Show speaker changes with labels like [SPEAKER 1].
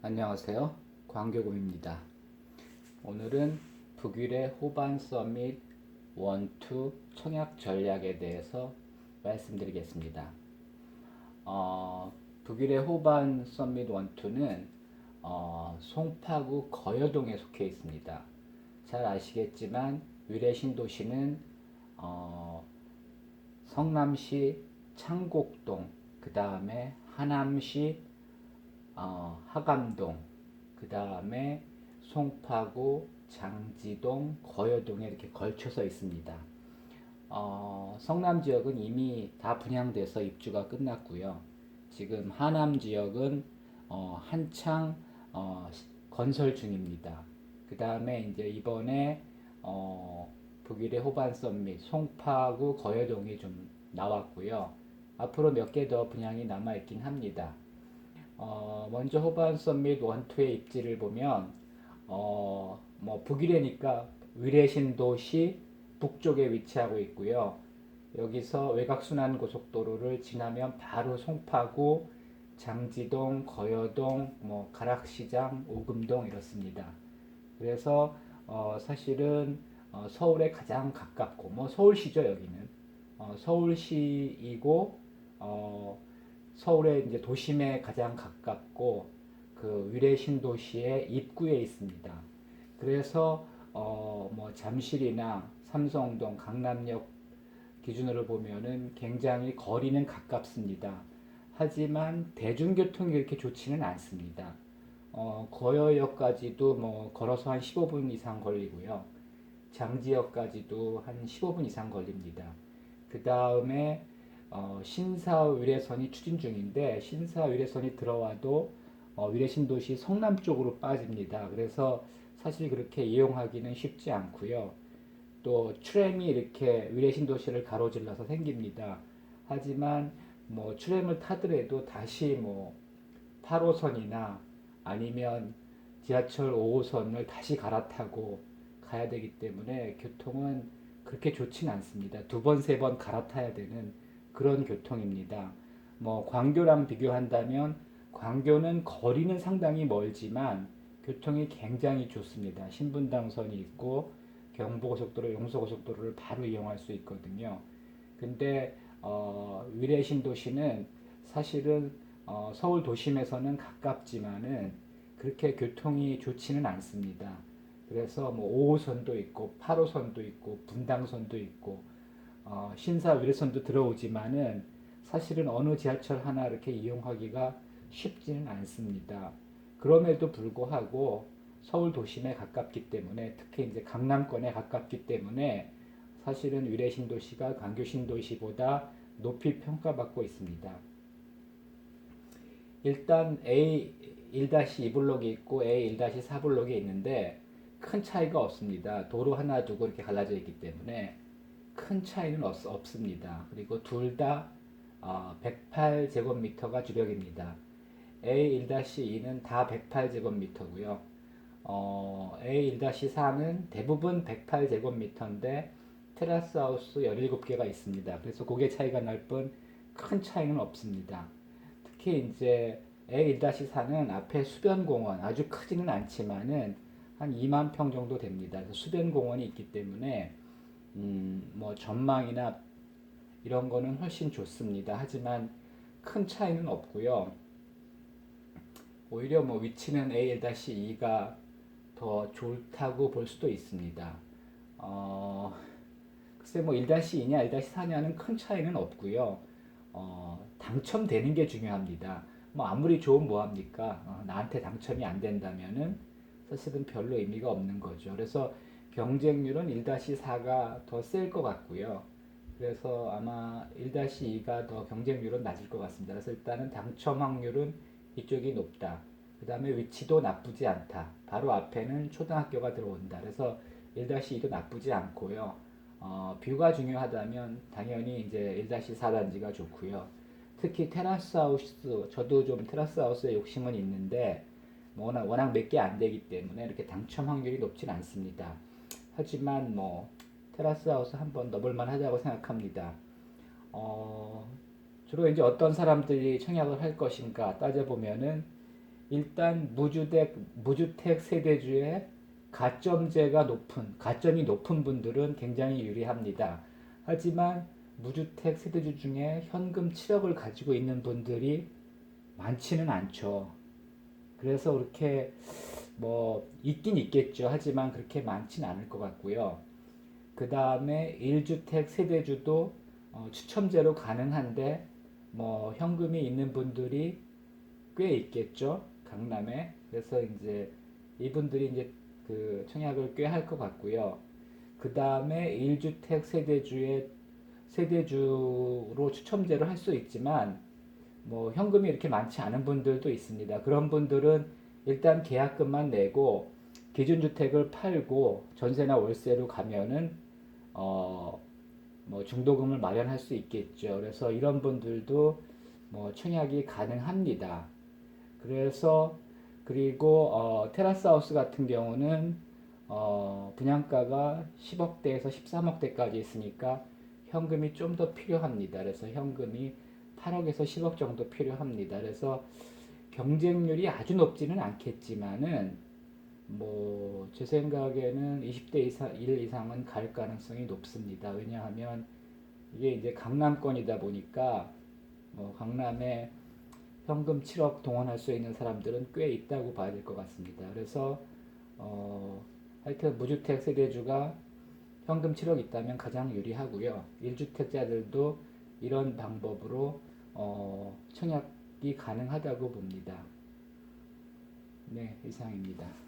[SPEAKER 1] 안녕하세요. 광교금입니다. 오늘은 북일의 호반 서밋 1, 2 청약 전략에 대해서 말씀드리겠습니다. 북일의 호반 서밋 1, 2는 송파구 거여동에 속해 있습니다. 잘 아시겠지만 위례 신도시는 성남시 창곡동, 그 다음에 하남시 하감동, 그 다음에 송파구, 장지동, 거여동에 이렇게 걸쳐서 있습니다. 성남 지역은 이미 다 분양돼서 입주가 끝났고요. 지금 하남 지역은 한창 건설 중입니다. 그 다음에 이제 이번에 북일의 호반 서밋, 송파구, 거여동이 좀 나왔고요. 앞으로 몇 개 더 분양이 남아있긴 합니다. 먼저 호반 서밋 1, 2의 입지를 보면 뭐 북위례니까 위례신도시 북쪽에 위치하고 있고요. 여기서 외곽순환고속도로를 지나면 바로 송파구, 장지동, 거여동, 뭐 가락시장, 오금동 이렇습니다. 그래서 사실은 서울에 가장 가깝고 뭐 서울시죠 여기는 서울시이고 서울의 이제 도심에 가장 가깝고 그 위례 신도시의 입구에 있습니다. 그래서 뭐 잠실이나 삼성동, 강남역 기준으로 보면은 굉장히 거리는 가깝습니다. 하지만 대중교통이 그렇게 좋지는 않습니다. 거여역까지도 뭐 걸어서 한 15분 이상 걸리고요. 장지역까지도 한 15분 이상 걸립니다. 그 다음에 신사위례선이 추진 중인데 신사위례선이 들어와도 위례신도시 성남 쪽으로 빠집니다. 그래서 사실 그렇게 이용하기는 쉽지 않고요. 또 트램이 이렇게 위례신도시를 가로질러서 생깁니다. 하지만 뭐 트램을 타더라도 다시 뭐 8호선이나 아니면 지하철 5호선을 다시 갈아타고 가야 되기 때문에 교통은 그렇게 좋진 않습니다. 두 번, 세 번 갈아타야 되는 그런 교통입니다. 뭐 광교랑 비교한다면 광교는 거리는 상당히 멀지만 교통이 굉장히 좋습니다. 신분당선이 있고 경부고속도로, 용서고속도로를 바로 이용할 수 있거든요. 근데 위례 신도시는 사실은 서울 도심에서는 가깝지만은 그렇게 교통이 좋지는 않습니다. 그래서 뭐 5호선도 있고 8호선도 있고 분당선도 있고 신사 위례선도 들어오지만은 사실은 어느 지하철 하나 이렇게 이용하기가 쉽지는 않습니다. 그럼에도 불구하고 서울 도심에 가깝기 때문에 특히 이제 강남권에 가깝기 때문에 사실은 위례 신도시가 광교 신도시보다 높이 평가받고 있습니다. 일단 A1-2 블록이 있고 A1-4 블록이 있는데 큰 차이가 없습니다. 도로 하나 두고 이렇게 갈라져 있기 때문에 큰 차이는 없습니다. 그리고 둘 다 108제곱미터가 주력입니다. A1-2는 다 108제곱미터고요. A1-4는 대부분 108제곱미터인데 테라스 하우스 17개가 있습니다. 그래서 그게 차이가 날 뿐 큰 차이는 없습니다. 특히 이제 A1-4는 앞에 수변공원 아주 크지는 않지만은 한 2만 평 정도 됩니다. 그래서 수변공원이 있기 때문에 뭐 전망이나 이런 거는 훨씬 좋습니다. 하지만 큰 차이는 없고요. 오히려 뭐 위치는 A-2가 더 좋다고 볼 수도 있습니다. 글쎄 뭐 1-2냐 1-4냐는 큰 차이는 없고요. 당첨되는 게 중요합니다. 뭐 아무리 좋으면 뭐합니까? 나한테 당첨이 안 된다면은 사실은 별로 의미가 없는 거죠. 그래서 경쟁률은 1-4가 더 셀 것 같고요. 그래서 아마 1-2가 더 경쟁률은 낮을 것 같습니다. 그래서 일단은 당첨 확률은 이쪽이 높다. 그 다음에 위치도 나쁘지 않다. 바로 앞에는 초등학교가 들어온다. 그래서 1-2도 나쁘지 않고요. 뷰가 중요하다면 당연히 이제 1-4단지가 좋고요. 특히 테라스 하우스, 저도 좀 테라스 하우스에 욕심은 있는데 워낙 몇 개 안 되기 때문에 이렇게 당첨 확률이 높진 않습니다. 하지만 뭐 테라스 하우스 한번 넣어볼만 하다고 생각합니다. 주로 이제 어떤 사람들이 청약을 할 것인가 따져보면은 일단 무주택 세대주의 가점이 높은 분들은 굉장히 유리합니다. 하지만 무주택 세대주 중에 현금 7억을 가지고 있는 분들이 많지는 않죠. 그래서 그렇게 뭐 있긴 있겠죠. 하지만 그렇게 많지는 않을 것 같고요. 그 다음에 1주택 세대주도 추첨제로 가능한데 뭐 현금이 있는 분들이 꽤 있겠죠. 강남에. 그래서 이제 이분들이 이제 그 청약을 꽤 할 것 같고요. 그 다음에 1주택 세대주로 추첨제를 할 수 있지만 뭐 현금이 이렇게 많지 않은 분들도 있습니다. 그런 분들은 일단 계약금만 내고 기준주택을 팔고 전세나 월세로 가면은 어 뭐 중도금을 마련할 수 있겠죠. 그래서 이런 분들도 뭐 청약이 가능합니다. 그래서 그리고 테라스 하우스 같은 경우는 분양가가 10억대에서 13억대까지 있으니까 현금이 좀 더 필요합니다. 그래서 현금이 8억에서 10억 정도 필요합니다. 그래서 경쟁률이 아주 높지는 않겠지만은 뭐 제 생각에는 20대 이상, 1 이상은 갈 가능성이 높습니다. 왜냐하면 이게 이제 강남권이다 보니까 뭐 강남에 현금 7억 동원할 수 있는 사람들은 꽤 있다고 봐야 될 것 같습니다. 그래서 하여튼 무주택 세대주가 현금 7억 있다면 가장 유리하고요. 1주택자들도 이런 방법으로 청약이 가능하다고 봅니다. 네, 이상입니다.